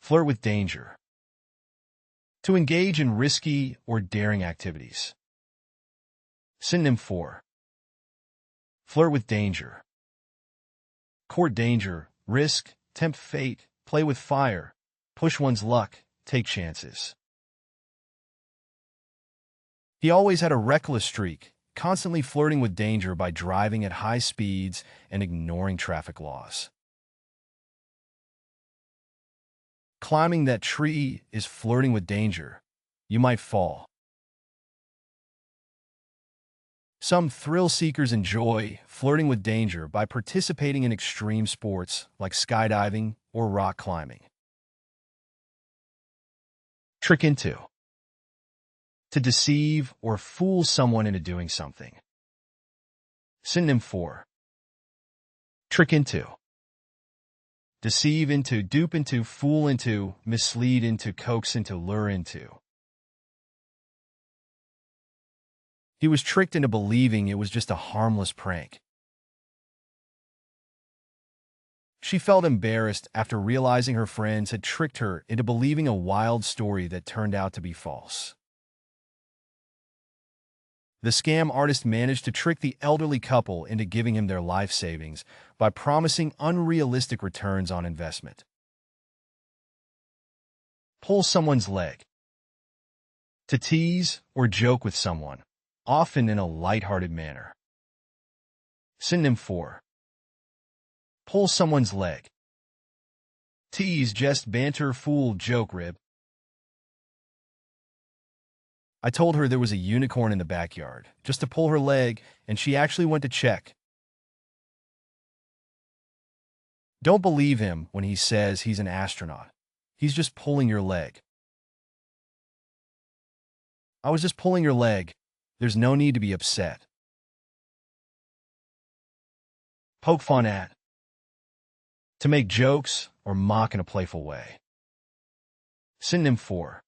Flirt with danger. To engage in risky or daring activities. Synonym for flirt with danger. Court danger, risk, tempt fate, play with fire, push one's luck, take chances. He always had a reckless streak, constantly flirting with danger by driving at high speeds and ignoring traffic laws. Climbing that tree is flirting with danger. You might fall. Some thrill seekers enjoy flirting with danger by participating in extreme sports like skydiving or rock climbing. Trick into. To deceive or fool someone into doing something. Synonym for trick into. Deceive into, dupe into, fool into, mislead into, coax into, lure into. He was tricked into believing it was just a harmless prank. She felt embarrassed after realizing her friends had tricked her into believing a wild story that turned out to be false. The scam artist managed to trick the elderly couple into giving him their life savings by promising unrealistic returns on investment. Pull someone's leg. To tease or joke with someone, often in a lighthearted manner. Synonym for pull someone's leg. Tease, jest, banter, fool, joke, rib. I told her there was a unicorn in the backyard, just to pull her leg, and she actually went to check. Don't believe him when he says he's an astronaut. He's just pulling your leg. I was just pulling your leg. There's no need to be upset. Poke fun at. To make jokes or mock in a playful way. Synonym for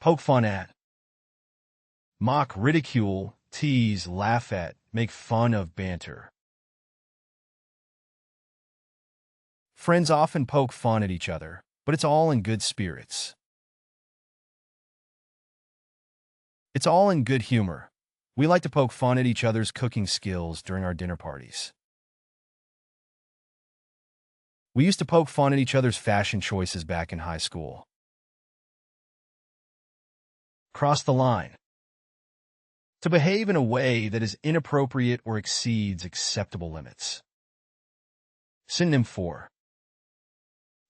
poke fun at. Mock, ridicule, tease, laugh at, make fun of, banter. Friends often poke fun at each other, but it's all in good spirits. It's all in good humor. We like to poke fun at each other's cooking skills during our dinner parties. We used to poke fun at each other's fashion choices back in high school. Cross the line. To behave in a way that is inappropriate or exceeds acceptable limits. Synonym for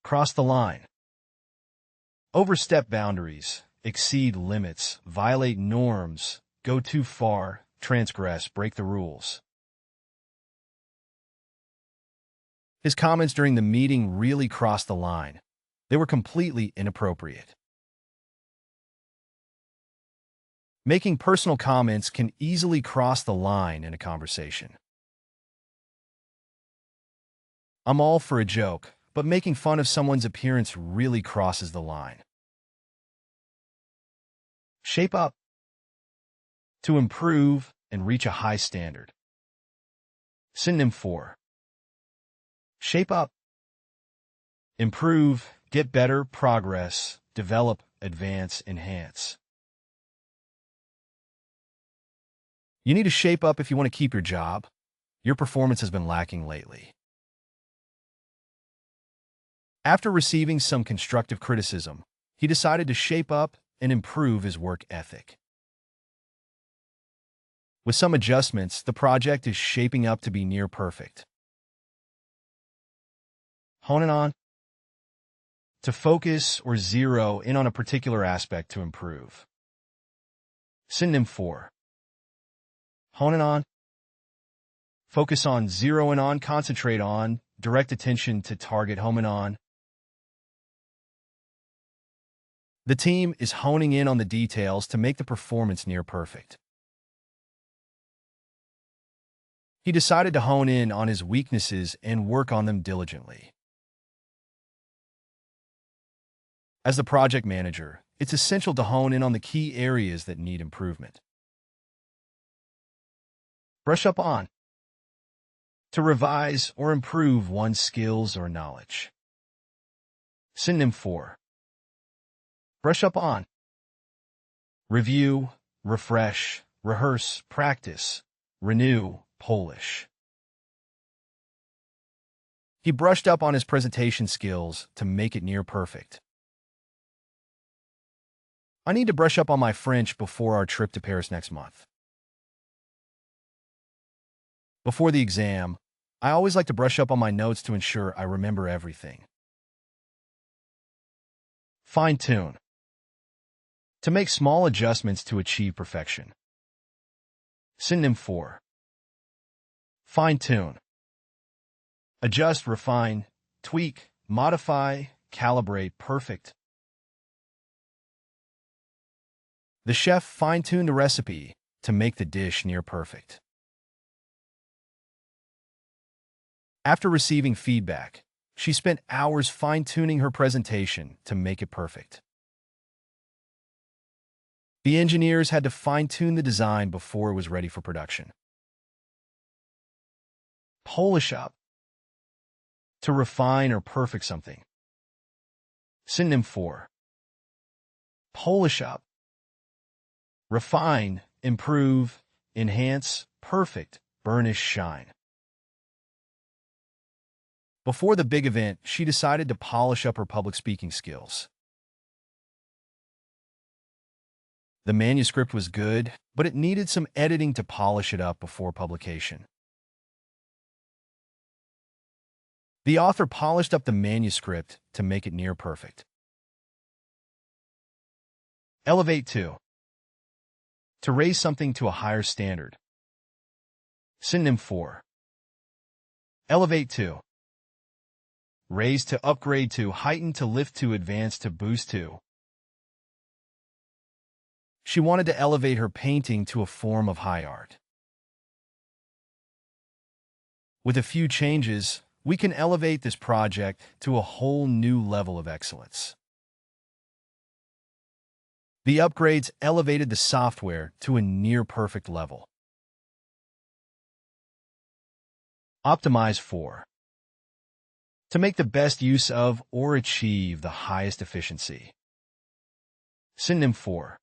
cross the line. Overstep boundaries, exceed limits, violate norms, go too far, transgress, break the rules. His comments during the meeting really crossed the line. They were completely inappropriate. Making personal comments can easily cross the line in a conversation. I'm all for a joke, but making fun of someone's appearance really crosses the line. Shape up. To improve and reach a high standard. Synonym for shape up. Improve, get better, progress, develop, advance, enhance. You need to shape up if you want to keep your job. Your performance has been lacking lately. After receiving some constructive criticism, he decided to shape up and improve his work ethic. With some adjustments, the project is shaping up to be near perfect. Hone in on. To focus or zero in on a particular aspect to improve. Synonym for hone in on. Focus on, zero in on, concentrate on, direct attention to target, home in on. The team is honing in on the details to make the performance near perfect. He decided to hone in on his weaknesses and work on them diligently. As the project manager, it's essential to hone in on the key areas that need improvement. Brush up on. To revise or improve one's skills or knowledge. Synonym 4. Brush up on. Review, refresh, rehearse, practice, renew, Polish. He brushed up on his presentation skills to make it near perfect. I need to brush up on my French before our trip to Paris next month. Before the exam, I always like to brush up on my notes to ensure I remember everything. Fine-tune. To make small adjustments to achieve perfection. Synonym 4. Fine-tune. Adjust, refine, tweak, modify, calibrate, perfect. The chef fine-tuned a recipe to make the dish near perfect. After receiving feedback, she spent hours fine-tuning her presentation to make it perfect. The engineers had to fine-tune the design before it was ready for production. Polish up. To refine or perfect something. Synonym 4. Polish up. Refine, improve, enhance, perfect, burnish, shine. Before the big event, she decided to polish up her public speaking skills. The manuscript was good, but it needed some editing to polish it up before publication. The author polished up the manuscript to make it near perfect. Elevate to. To raise something to a higher standard. Synonym 4. Elevate to. Raise to, upgrade to, heighten to, lift to, advance to, boost to. She wanted to elevate her painting to a form of high art. With a few changes, we can elevate this project to a whole new level of excellence. The upgrades elevated the software to a near-perfect level. Optimize for. To make the best use of or achieve the highest efficiency. Synonym 4.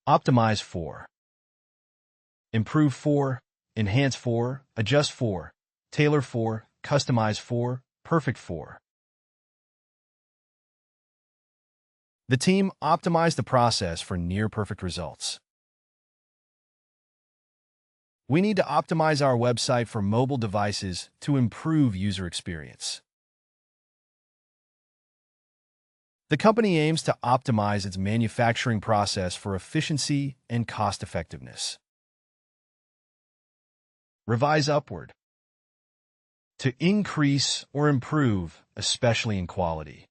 Optimize for. Improve for, enhance for, adjust for, tailor for, customize for, perfect for. The team optimized the process for near-perfect results. We need to optimize our website for mobile devices to improve user experience. The company aims to optimize its manufacturing process for efficiency and cost-effectiveness. Revise upward. To increase or improve, especially in quality.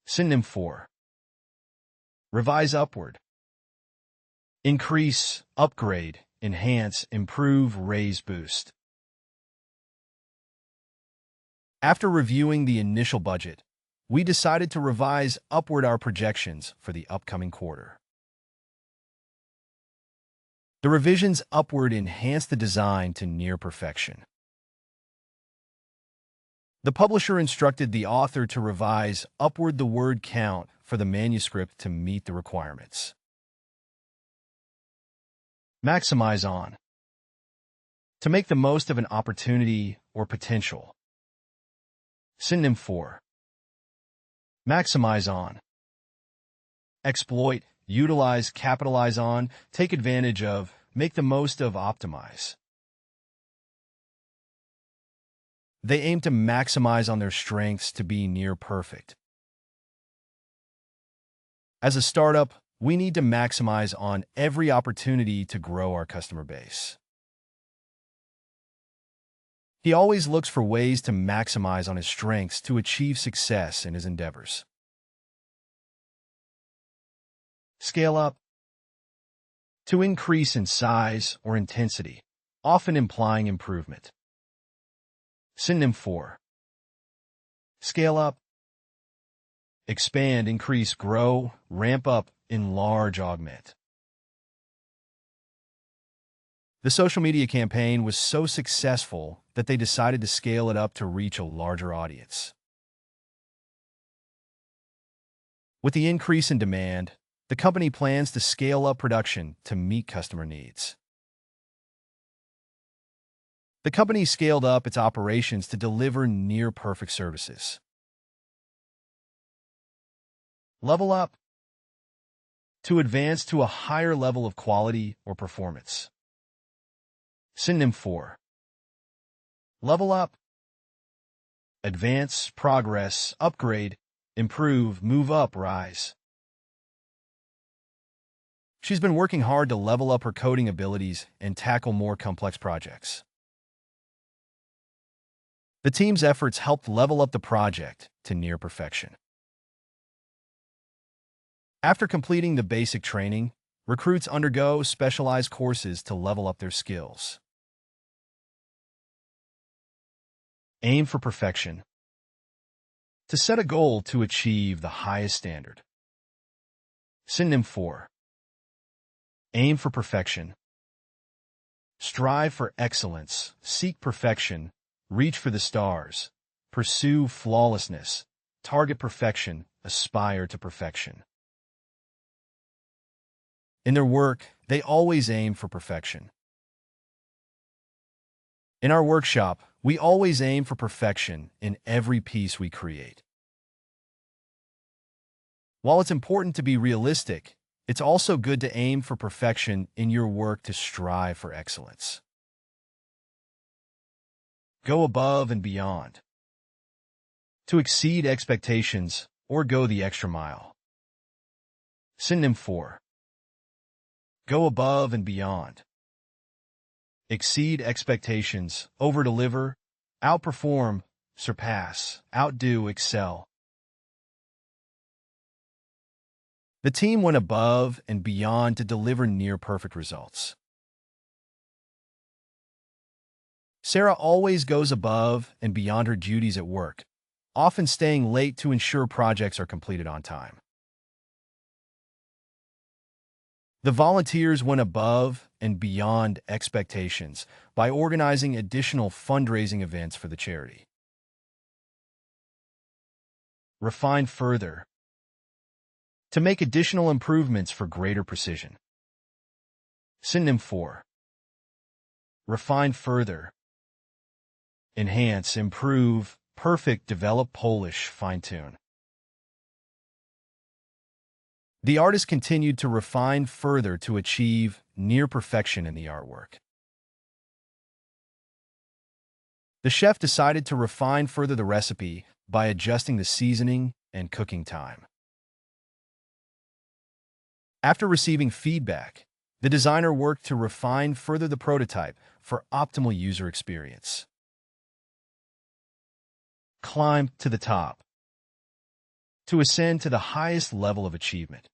Synonym 4. Revise upward. Increase, upgrade, enhance, improve, raise, boost. After reviewing the initial budget, we decided to revise upward our projections for the upcoming quarter. The revisions upward enhanced the design to near perfection. The publisher instructed the author to revise upward the word count for the manuscript to meet the requirements. Maximize on. To make the most of an opportunity or potential. Synonym 4. Maximize on. Exploit, utilize, capitalize on, take advantage of, make the most of, optimize. They aim to maximize on their strengths to be near perfect. As a startup, we need to maximize on every opportunity to grow our customer base. He always looks for ways to maximize on his strengths to achieve success in his endeavors. Scale up. To increase in size or intensity, often implying improvement. Synonym 4. Scale up. Expand, increase, grow, ramp up, enlarge, augment. The social media campaign was so successful that they decided to scale it up to reach a larger audience. With the increase in demand, the company plans to scale up production to meet customer needs. The company scaled up its operations to deliver near-perfect services. Level up. To advance to a higher level of quality or performance. Synonym for level up. Advance, progress, upgrade, improve, move up, rise. She's been working hard to level up her coding abilities and tackle more complex projects. The team's efforts helped level up the project to near perfection. After completing the basic training, recruits undergo specialized courses to level up their skills. Aim for perfection. To set a goal to achieve the highest standard. Synonym for aim for perfection. Strive for excellence, seek perfection, reach for the stars, pursue flawlessness, target perfection, aspire to perfection. In their work, they always aim for perfection. In our workshop, we always aim for perfection in every piece we create. While it's important to be realistic, it's also good to aim for perfection in your work to strive for excellence. Go above and beyond. To exceed expectations or go the extra mile. Synonym for go above and beyond. Exceed expectations, over-deliver, outperform, surpass, outdo, excel. The team went above and beyond to deliver near-perfect results. Sarah always goes above and beyond her duties at work, often staying late to ensure projects are completed on time. The volunteers went above and beyond expectations by organizing additional fundraising events for the charity. Refine further. To make additional improvements for greater precision. Synonym for refine further. Enhance, improve, perfect, develop, polish, fine-tune. The artist continued to refine further to achieve near perfection in the artwork. The chef decided to refine further the recipe by adjusting the seasoning and cooking time. After receiving feedback, the designer worked to refine further the prototype for optimal user experience. Climb to the top. To ascend to the highest level of achievement.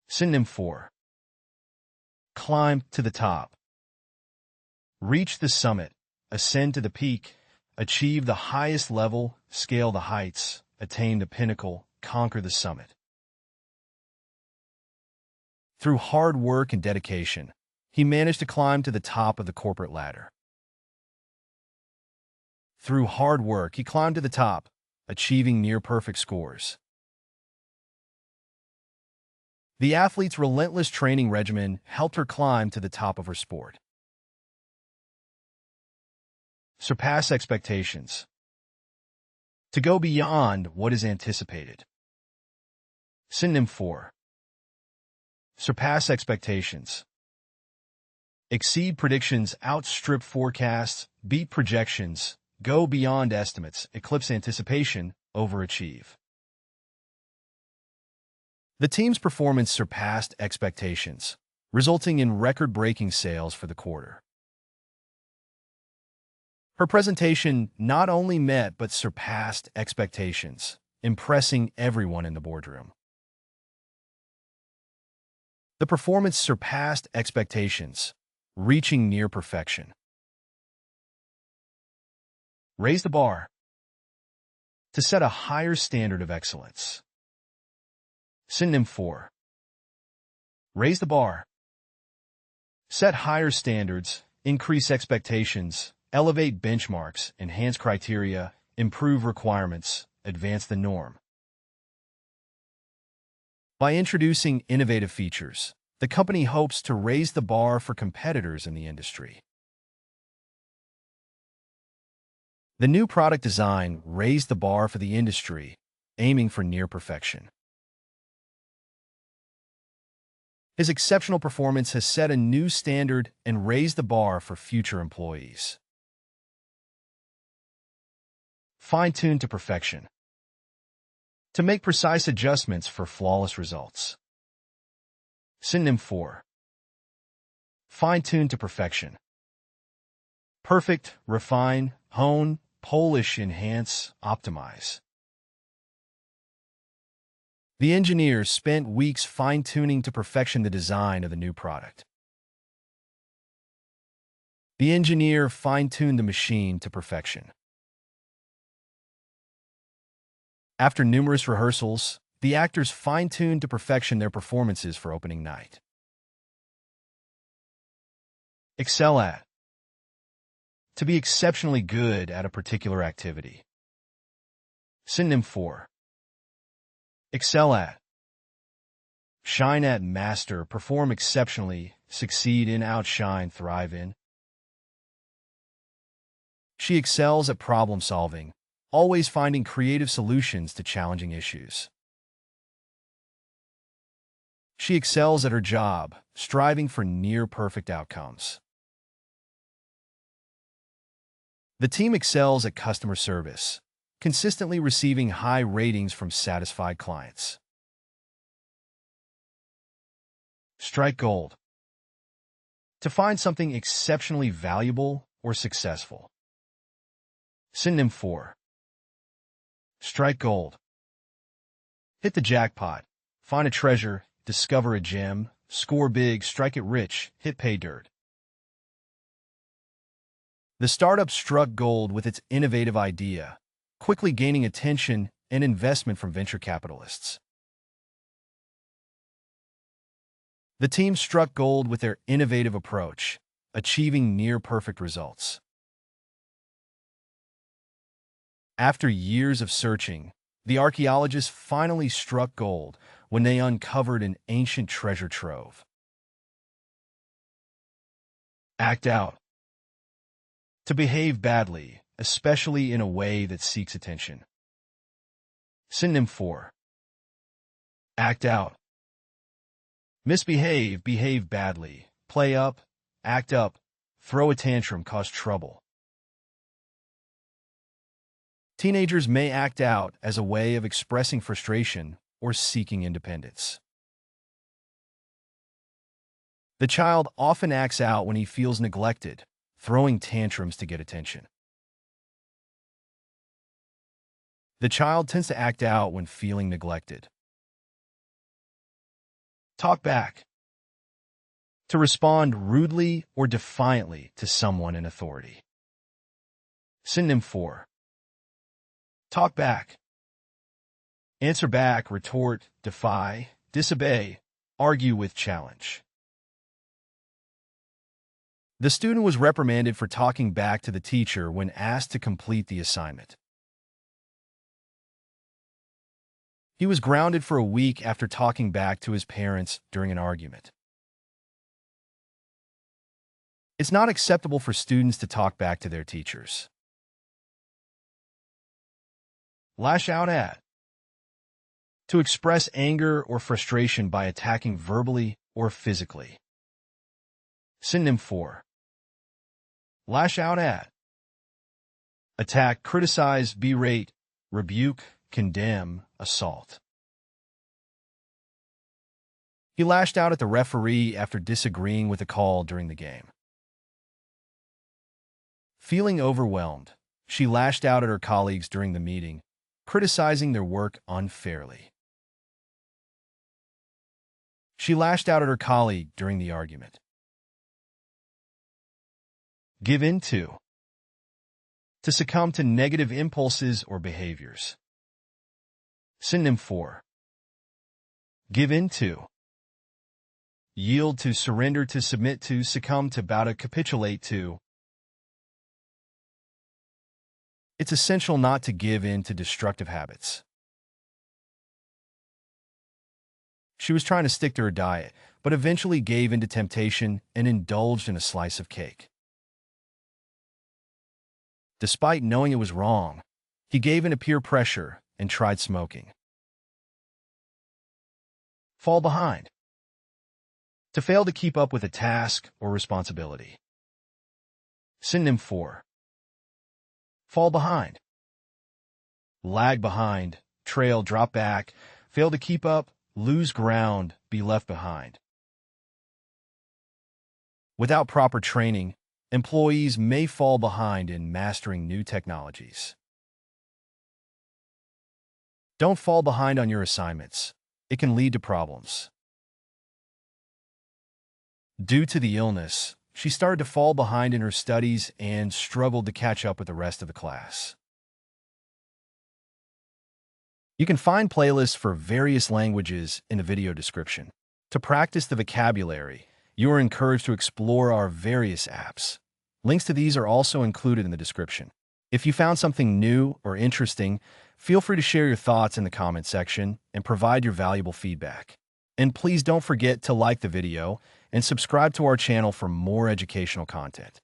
Synonym for climb to the top. Reach the summit, ascend to the peak, achieve the highest level, scale the heights, attain the pinnacle, conquer the summit. Through hard work and dedication, he managed to climb to the top of the corporate ladder. Through hard work, he climbed to the top, achieving near-perfect scores. The athlete's relentless training regimen helped her climb to the top of her sport. Surpass expectations. To go beyond what is anticipated. Synonym for surpass expectations. Exceed predictions, outstrip forecasts, beat projections, go beyond estimates, eclipse anticipation, overachieve. The team's performance surpassed expectations, resulting in record-breaking sales for the quarter. Her presentation not only met but surpassed expectations, impressing everyone in the boardroom. The performance surpassed expectations, reaching near perfection. Raise the bar. To set a higher standard of excellence. Synonym for raise the bar. Set higher standards, increase expectations, elevate benchmarks, enhance criteria, improve requirements, advance the norm. By introducing innovative features, the company hopes to raise the bar for competitors in the industry. The new product design raised the bar for the industry, aiming for near perfection. His exceptional performance has set a new standard and raised the bar for future employees. Fine-tuned to perfection. To make precise adjustments for flawless results. Synonym for fine-tuned to perfection. Perfect, refine, hone, polish, enhance, optimize. The engineers spent weeks fine-tuning to perfection the design of the new product. The engineer fine-tuned the machine to perfection. After numerous rehearsals, the actors fine-tuned to perfection their performances for opening night. Excel at. To be exceptionally good at a particular activity. Synonym for excel at. Shine at, master, perform exceptionally, succeed in, outshine, thrive in. She excels at problem solving, always finding creative solutions to challenging issues. She excels at her job, striving for near-perfect outcomes. The team excels at customer service, consistently receiving high ratings from satisfied clients. Strike gold. To find something exceptionally valuable or successful. Synonym for strike gold. Hit the jackpot, find a treasure, discover a gem, score big, strike it rich, hit pay dirt. The startup struck gold with its innovative idea, quickly gaining attention and investment from venture capitalists. The team struck gold with their innovative approach, achieving near-perfect results. After years of searching, the archaeologists finally struck gold when they uncovered an ancient treasure trove. Act out. To behave badly, especially in a way that seeks attention. Synonym for act out. Misbehave, behave badly, play up, act up, throw a tantrum, cause trouble. Teenagers may act out as a way of expressing frustration or seeking independence. The child often acts out when he feels neglected, throwing tantrums to get attention. The child tends to act out when feeling neglected. Talk back. To respond rudely or defiantly to someone in authority. Synonym for talk back. Answer back, retort, defy, disobey, argue with, challenge. The student was reprimanded for talking back to the teacher when asked to complete the assignment. He was grounded for a week after talking back to his parents during an argument. It's not acceptable for students to talk back to their teachers. Lash out at. To express anger or frustration by attacking verbally or physically. Synonym for lash out at. Attack, criticize, berate, rebuke, condemn, assault. He lashed out at the referee after disagreeing with a call during the game. Feeling overwhelmed, she lashed out at her colleagues during the meeting, criticizing their work unfairly. She lashed out at her colleague during the argument. Give in to. To succumb to negative impulses or behaviors. Synonym for give in to. Yield to, surrender to, submit to, succumb to, bow to, capitulate to. It's essential not to give in to destructive habits. She was trying to stick to her diet, but eventually gave in to temptation and indulged in a slice of cake. Despite knowing it was wrong, he gave in to peer pressure and tried smoking. Fall behind. To fail to keep up with a task or responsibility. Synonym for fall behind. Lag behind, trail, drop back, fail to keep up, lose ground, be left behind. Without proper training, employees may fall behind in mastering new technologies. Don't fall behind on your assignments. It can lead to problems. Due to the illness, she started to fall behind in her studies and struggled to catch up with the rest of the class. You can find playlists for various languages in the video description. To practice the vocabulary, you are encouraged to explore our various apps. Links to these are also included in the description. If you found something new or interesting, feel free to share your thoughts in the comment section and provide your valuable feedback. And please don't forget to like the video and subscribe to our channel for more educational content.